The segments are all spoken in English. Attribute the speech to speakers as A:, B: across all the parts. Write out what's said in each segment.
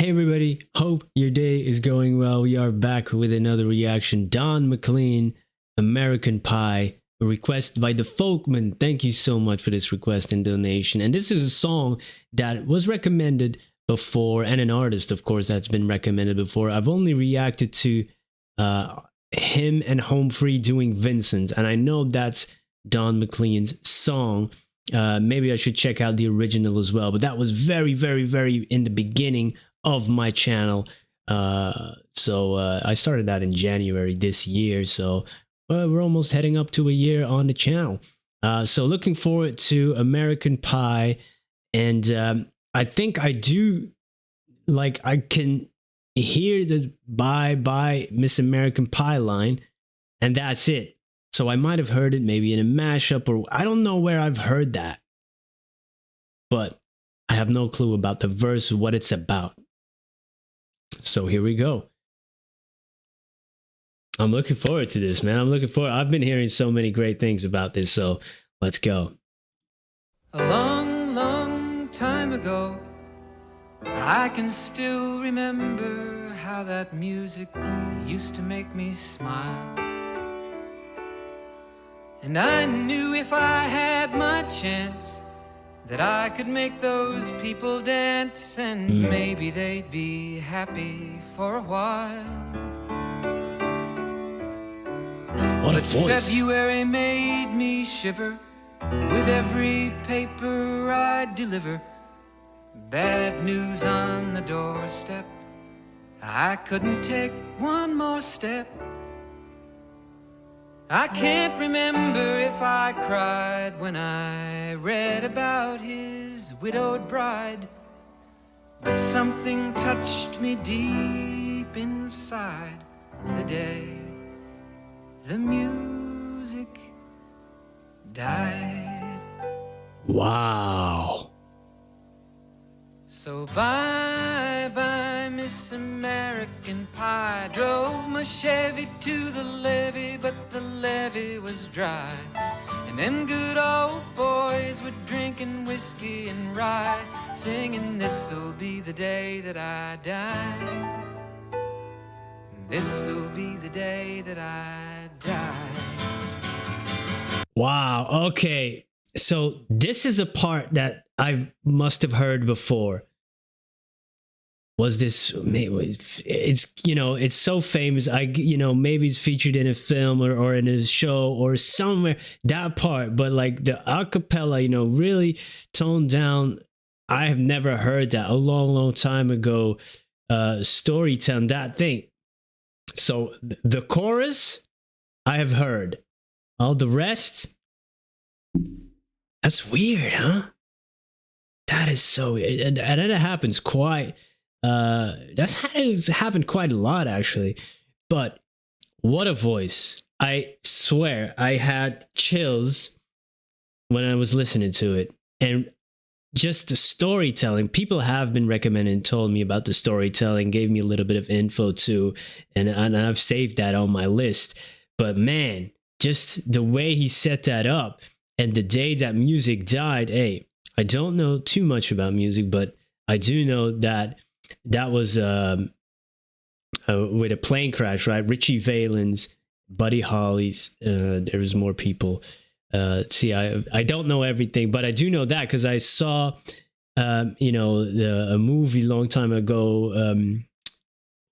A: Hey everybody, hope your day is going well. We are back with another reaction. Don McLean, American Pie, a request by the Folkman. Thank you so much for this request and donation. And this is a song that was recommended before, and an artist, of course, that's been recommended before. I've only reacted to him and Home Free doing Vincent, and I know that's Don McLean's song. Maybe I should check out the original as well, but that was very, very, very in the beginning of my channel. I started that in January this year, so we're almost heading up to a year on the channel. So looking forward to American Pie, and I think I do, like, I can hear the bye Miss American Pie line, and that's it. So I might have heard it maybe in a mashup, or I don't know where I've heard that, but I have no clue about the verse, what it's about. So here we go. I'm looking forward to this, man. I've been hearing so many great things about this, so let's go.
B: A long, long time ago, I can still remember how that music used to make me smile. And I knew if I had my chance that I could make those people dance, and maybe they'd be happy for a while.
A: What a voice.
B: February made me shiver with every paper I'd deliver. Bad news on the doorstep, I couldn't take one more step. I can't remember if I cried when I read about his widowed bride, but something touched me deep inside the day the music died.
A: Wow.
B: So bye-bye, Miss American Pie. Drove my Chevy to the levee, but the levee was dry. And them good old boys were drinking whiskey and rye, singing, this'll be the day that I die. This'll be the day that I die.
A: Wow. Okay. So this is a part that I must have heard before. Was this, it's, it's so famous. Maybe it's featured in a film or in a show or somewhere, that part, but like the acapella, really toned down. I have never heard that. A long, long time ago, storytelling, that thing. So the chorus I have heard. All the rest, that's weird, huh? That is so weird. And that happens quite, has happened quite a lot, actually. But what a voice. I swear I had chills when I was listening to it. And just the storytelling, people have been recommending and told me about the storytelling, gave me a little bit of info too, and I've saved that on my list. But man, just the way he set that up, and the day that music died. Hey, I don't know too much about music, but I do know that that was with a plane crash, right? Richie Valens, Buddy Holly's, there was more people. See, I don't know everything, but I do know that because I saw, a movie long time ago.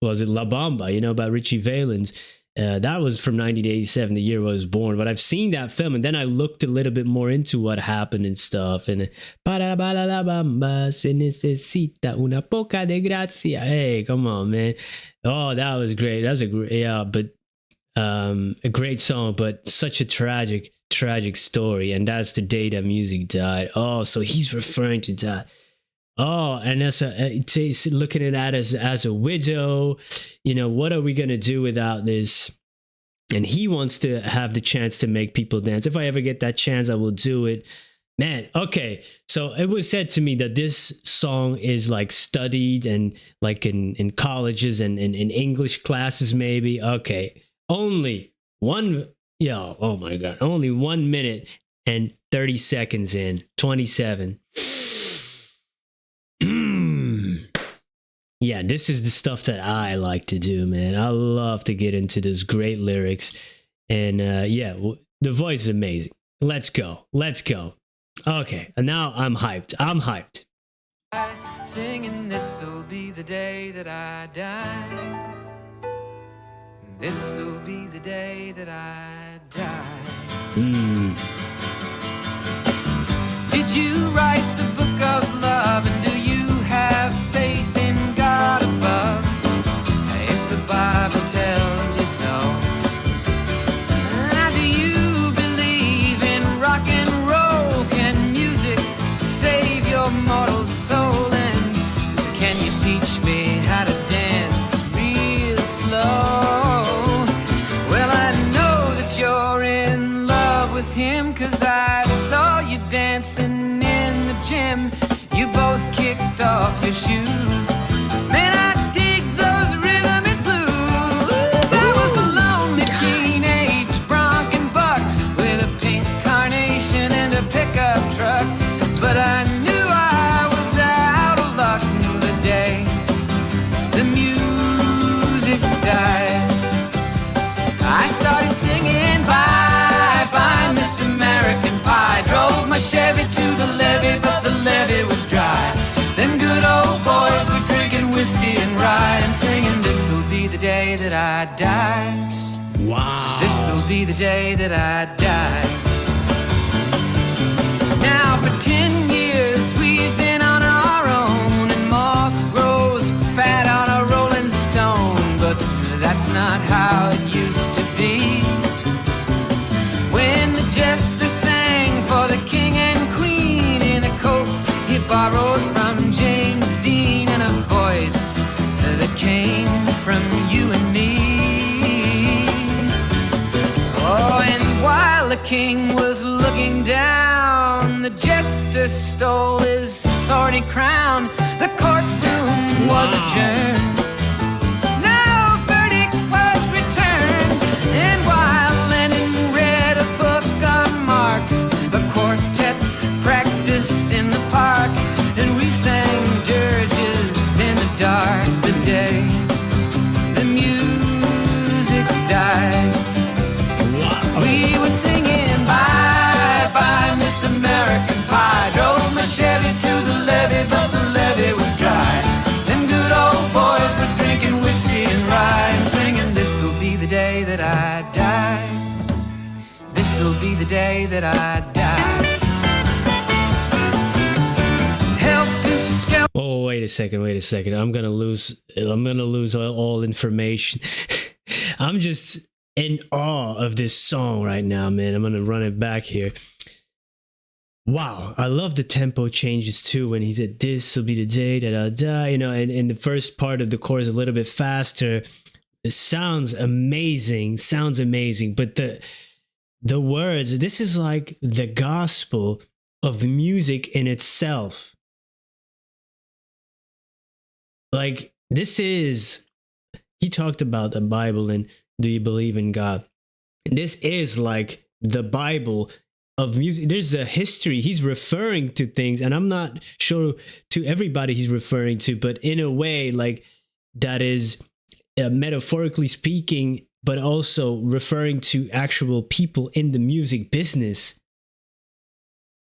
A: Was it La Bamba? About Richie Valens. That was from 1987, the year I was born. But I've seen that film, and then I looked a little bit more into what happened and stuff. And para la bamba se necesita una poca de gracia. Hey, come on, man! Oh, that was great. That's a great, but a great song, but such a tragic story. And that's the day that music died. Oh, so he's referring to that. Oh, and that's looking at that as a widow, what are we going to do without this? And he wants to have the chance to make people dance. If I ever get that chance, I will do it. Man, okay. So it was said to me that this song is like studied and like in colleges and in English classes, maybe. Okay. Only 1 minute and 30 seconds in, 27. Yeah, this is the stuff that I like to do, man. I love to get into those great lyrics. And the voice is amazing. Let's go. Let's go. Okay, and now I'm hyped. I'm hyped.
B: Singing, this'll be the day that I die. This'll be the day that I die. Did you write the book of love? And do you have faith in God above? If the Bible tells you so. Now, do you believe in rock and roll? Can music save your mortal soul? And can you teach me how to dance real slow? Well, I know that you're in love with him, 'cause I saw you dancing in the gym. You both kicked off your shoes. Man, I dig those rhythm and blues. I was a lonely teenage bronc and buck with a pink carnation and a pickup truck. But I knew I was out of luck the day the music died. I started singing bye bye Miss American Pie. Drove my Chevy to the levee, but the levee was dry. Them good old boys were drinking whiskey and rye and singing, this'll be the day that I die.
A: Wow.
B: This'll be the day that I die. Now for 10 years we've been on our own, and moss grows fat on a rolling stone. But that's not how it used to be. When the jester sang for the king and queen in a coat he borrowed from James Dean, and a voice that came from you and me. Oh, and while the king was looking down, the jester stole his thorny crown. The courtroom was adjourned. No verdict was returned. And while Lenin read a book on Marx, the quartet practiced in the park, and we sang dirges in the dark the day the music died. We were singing bye bye Miss American Pie. Drove my Chevy to the levee, but the levee was dry. Them good old boys were drinking whiskey and rye and singing, this'll be the day that I die. This'll be the day that I die. Help to scout.
A: Oh, wait a second. I'm gonna lose all information. I'm just in awe of this song right now, man. I'm gonna run it back here. Wow, I love the tempo changes too when he said this will be the day that I die, you know, and in the first part of the chorus a little bit faster. It sounds amazing, but the words, this is like the gospel of music in itself. Like, this is, he talked about the Bible and do you believe in God? This is like the Bible of music. There's a history. He's referring to things, and I'm not sure to everybody he's referring to, but in a way, like, that is metaphorically speaking, but also referring to actual people in the music business.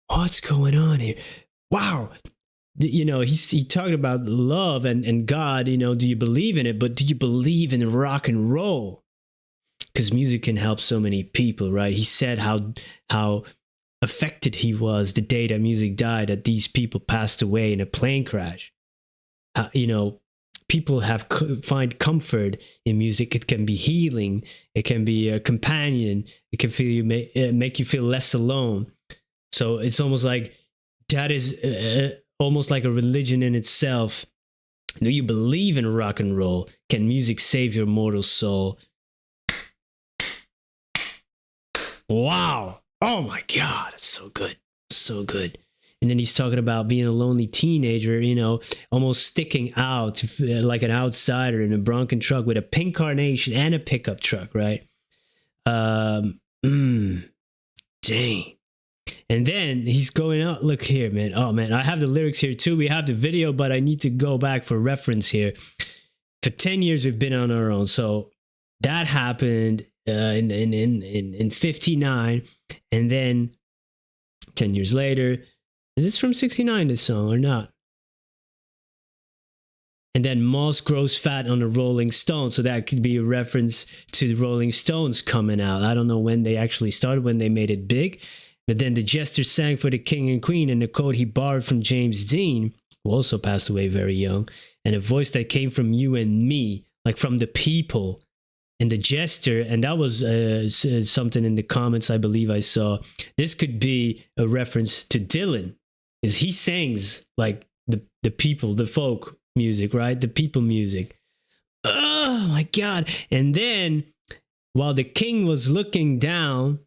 A: What's going on here? Wow. You know, he talked about love and God, you know, do you believe in it? But do you believe in rock and roll? Because music can help so many people, right? He said how affected he was the day that music died, that these people passed away in a plane crash. You know, people find comfort in music. It can be healing. It can be a companion. It can make you feel less alone. So it's almost like that is almost like a religion in itself. Do you believe in rock and roll? Can music save your mortal soul? Wow. Oh my God. It's so good. So good. And then he's talking about being a lonely teenager, you know, almost sticking out like an outsider in a Bronco truck with a pink carnation and a pickup truck, right? Dang. And then he's going out. Look here, man. Oh man, I have the lyrics here too. We have the video, but I need to go back for reference here. For 10 years, we've been on our own. So that happened in 59, and then 10 years later, is this from 69? This song or not? And then Moss grows fat on the Rolling Stones. So that could be a reference to the Rolling Stones coming out. I don't know when they actually started, when they made it big. But then the Jester sang for the King and Queen, and the code he borrowed from James Dean, who also passed away very young, and a voice that came from you and me, like from the people. And the Jester, and that was something in the comments I believe I saw. This could be a reference to Dylan, is he sings like the people, the folk music, right? The people music. Oh my God. And then while the king was looking down,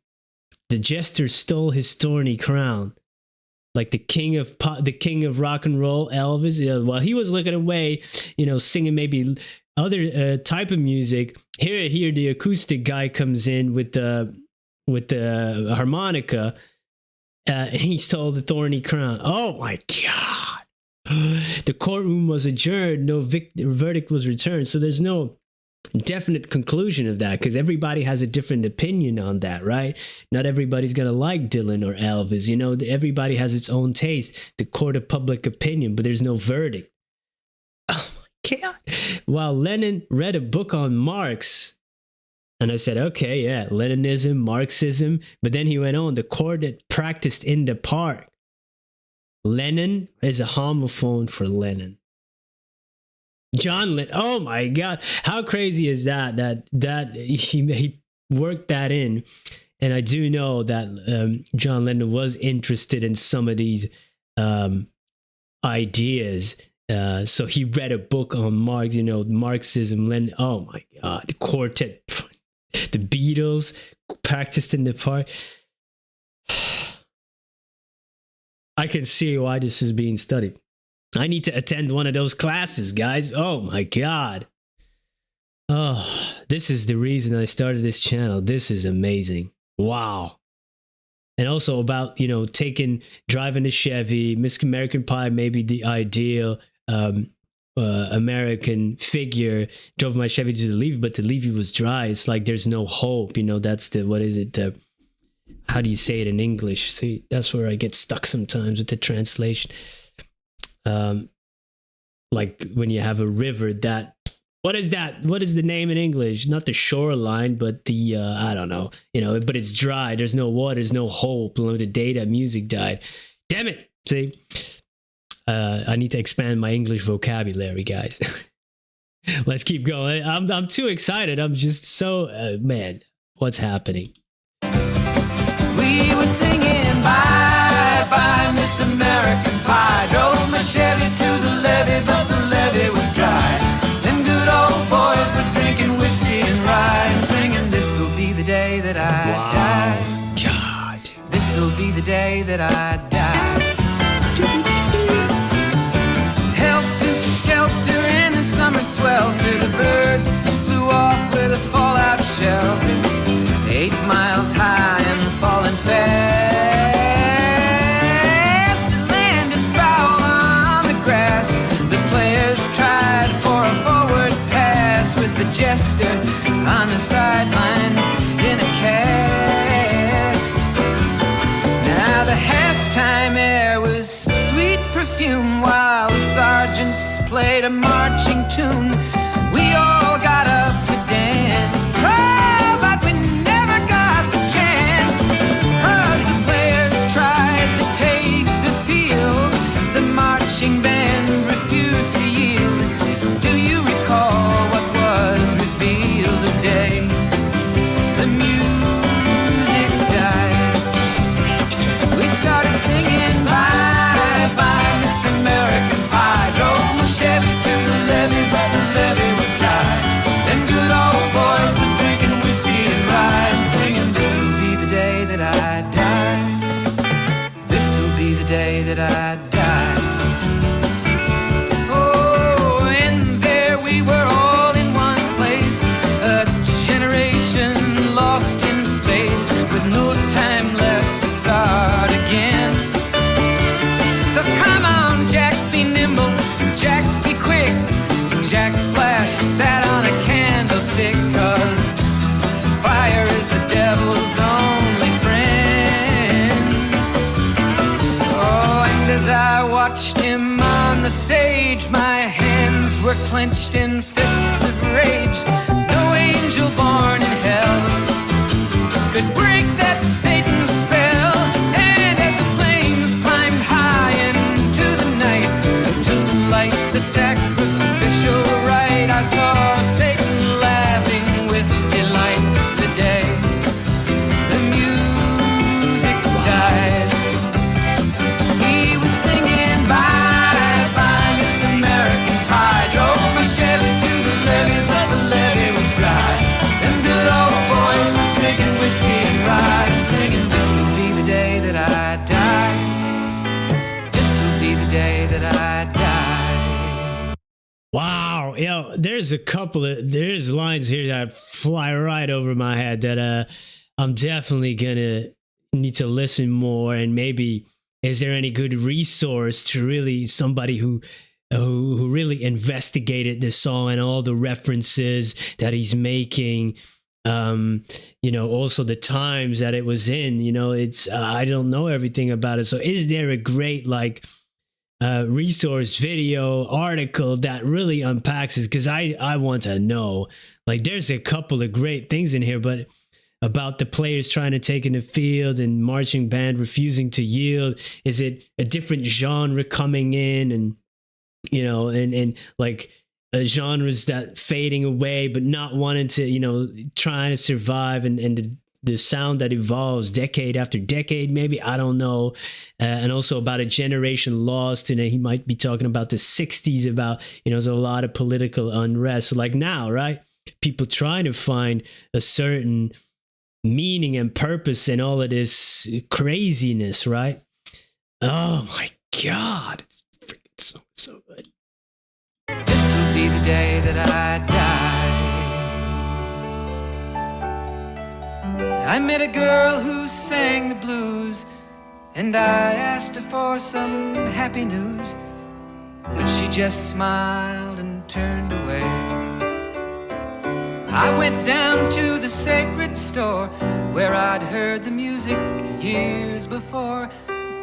A: the Jester stole his thorny crown. Like the king of pop, the king of rock and roll, Elvis. While he was looking away, singing maybe other type of music. Here the acoustic guy comes in with the harmonica. He stole the thorny crown. Oh my God. The courtroom was adjourned. No verdict was returned. So there's no definite conclusion of that, because everybody has a different opinion on that, right? Not everybody's gonna like Dylan or Elvis. Everybody has its own taste. The court of public opinion, but there's no verdict. Oh my God. While Lenin read a book on Marx, and I said, okay, yeah, Leninism, Marxism. But then he went on, the court that practiced in the park. Lenin is a homophone for Lenin. John Lennon. Oh my God. How crazy is that? That he worked that in. And I do know that John Lennon was interested in some of these ideas. So he read a book on Marx, Marxism, Lenin. Oh my God. The quartet, the Beatles practiced in the park. I can see why this is being studied. I need to attend one of those classes, guys. Oh my God. Oh, this is the reason I started this channel. This is amazing. Wow. And also about, driving a Chevy, Miss American Pie, maybe the ideal American figure. Drove my Chevy to the Levy, but the Levy was dry. It's like there's no hope. That's what is it? How do you say it in English? See, that's where I get stuck sometimes with the translation. Like when you have a river that, what is that? What is the name in English? Not the shoreline, but the, I don't know, but it's dry. There's no water. There's no hope. The day that music died. Damn it. See, I need to expand my English vocabulary, guys. Let's keep going. I'm too excited. I'm just so, man, what's happening?
B: We were singing bye bye Miss American Pie. Drove my Chevy to the levee, but the levee was dry. Them good old boys were drinking whiskey and rye and singing, this'll be the day that I die.
A: God.
B: This'll be the day that I die. Helter skelter in the summer swelter, the birds flew off with a fallout shelter. 8 miles high and falling fast. It landed foul on the grass. The players tried for a forward pass with the Jester on the sidelines in a cast. Now the halftime air was sweet perfume while the sergeants played a marching tune. We all got up to dance. Oh, but we never got the chance, 'cause the players tried to take the field. The marching band refused to yield. Do you recall what was revealed today? The music died. We started singing bye bye Miss American Pie. Drove my Chevy to the levee, but the flash sat on a candlestick, 'cause fire is the devil's only friend. Oh, and as I watched him on the stage, my hands were clenched in fists of rage. No angel born in hell could break that Satan's spell. And as the flames climbed high into the night, to light the sacrificial rite, I saw Satan laughing with delight. The day the music died, he was singing bye bye Miss American Pie. Drove my Chevy to the levee, but the levee was dry. Them good old boys drinking whiskey and rye, singing, this'll be the day that I die. This'll be the day that I die.
A: Wow, yo, there's lines here that fly right over my head that I'm definitely gonna need to listen more. And maybe is there any good resource to really somebody who really investigated this song and all the references that he's making, also the times that it was in, it's I don't know everything about it. So is there a great resource, video, article that really unpacks this? Because I want to know. Like, there's a couple of great things in here, but about the players trying to take in the field and marching band refusing to yield. Is it a different genre coming in, and and like genres that fading away, but not wanting to, trying to survive, and the sound that evolves decade after decade, maybe, I don't know. And also about a generation lost, and he might be talking about the 60s, about, there's a lot of political unrest, like now, right? People trying to find a certain meaning and purpose in all of this craziness, right? Oh my God. It's freaking so good.
B: This'll be the day that I die. I met a girl who sang the blues, and I asked her for some happy news, but she just smiled and turned away. I went down to the sacred store where I'd heard the music years before,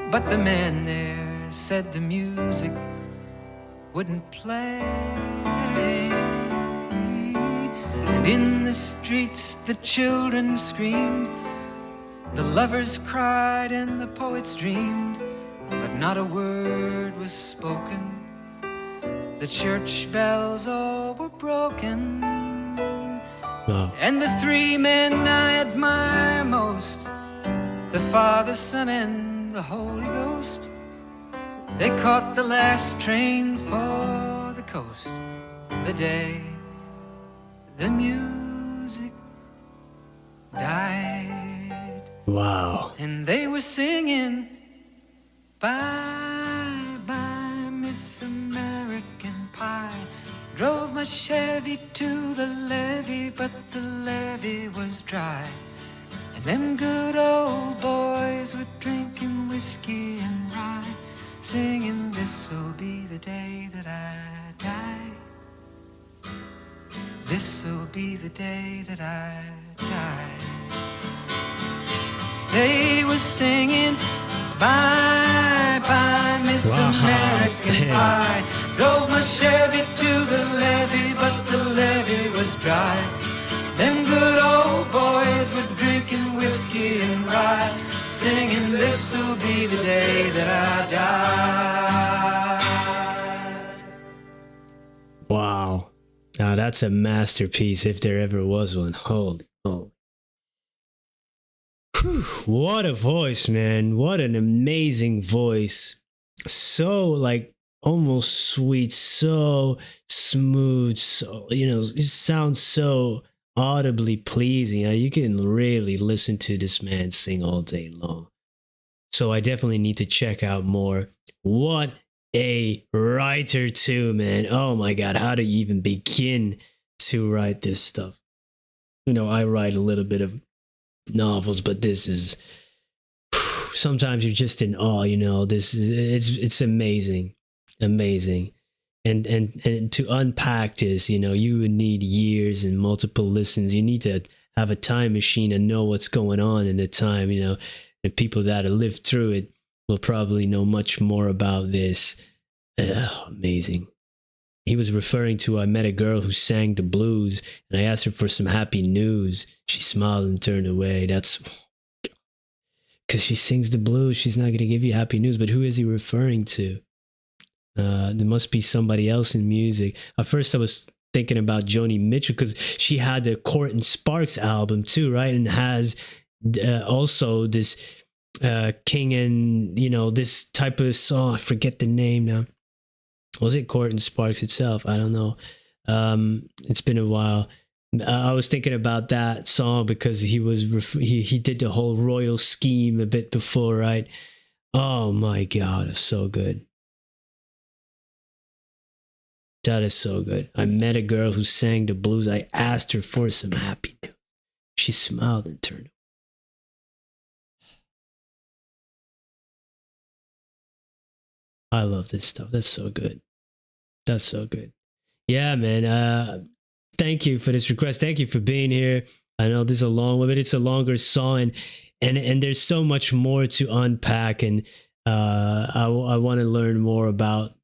B: but the man there said the music wouldn't play. And in the streets the children screamed, the lovers cried, and the poets dreamed, but not a word was spoken. The church bells all were broken.
A: Wow.
B: And the three men I admire most, the Father, Son, and the Holy Ghost, they caught the last train for the coast the day the music died.
A: Wow.
B: And they were singing, bye bye Miss American Pie. Drove my Chevy to the levee, but the levee was dry. And them good old boys were drinking whiskey and rye, singing, this'll be the day that I die. This'll be the day that I die. They were singing, bye bye Miss
A: Wow,
B: American
A: man.
B: Pie. Drove my Chevy to the levee, but the levee was dry. Them good old boys were drinking whiskey and rye, singing, this'll be the day that I die.
A: Wow. Now that's a masterpiece, if there ever was one. Holy. Whew, what a voice, man. What an amazing voice. So almost sweet, so smooth, so, it sounds so audibly pleasing. You can really listen to this man sing all day long. So I definitely need to check out more. What a writer too, man. Oh my God, how do you even begin to write this stuff? I write a little bit of novels, but this is, sometimes you're just in awe. It's amazing. and to unpack this, you would need years and multiple listens. You need to have a time machine and know what's going on in the time. The people that have lived through it will probably know much more about this. Amazing. He was referring to, I met a girl who sang the blues and I asked her for some happy news. She smiled and turned away. That's because she sings the blues. She's not going to give you happy news. But who is he referring to? There must be somebody else in music. At first I was thinking about Joni Mitchell because she had the Court and Sparks album too, right? And has also this King and, this type of song. I forget the name now. Was it Court and Sparks itself? I don't know. It's been a while. I was thinking about that song because he did the whole royal scheme a bit before, right? Oh my God, it's so good. That is so good. I met a girl who sang the blues. I asked her for some happy news. She smiled and turned away. I love this stuff. That's so good. That's so good. Yeah, man. Thank you for this request. Thank you for being here. I know this is a long one, but it's a longer song, and there's so much more to unpack. And I want to learn more about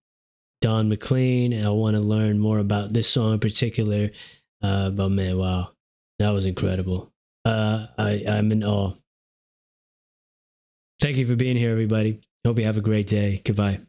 A: Don McLean, and I want to learn more about this song in particular. But man, wow, that was incredible. I'm in awe. Thank you for being here, everybody. Hope you have a great day. Goodbye.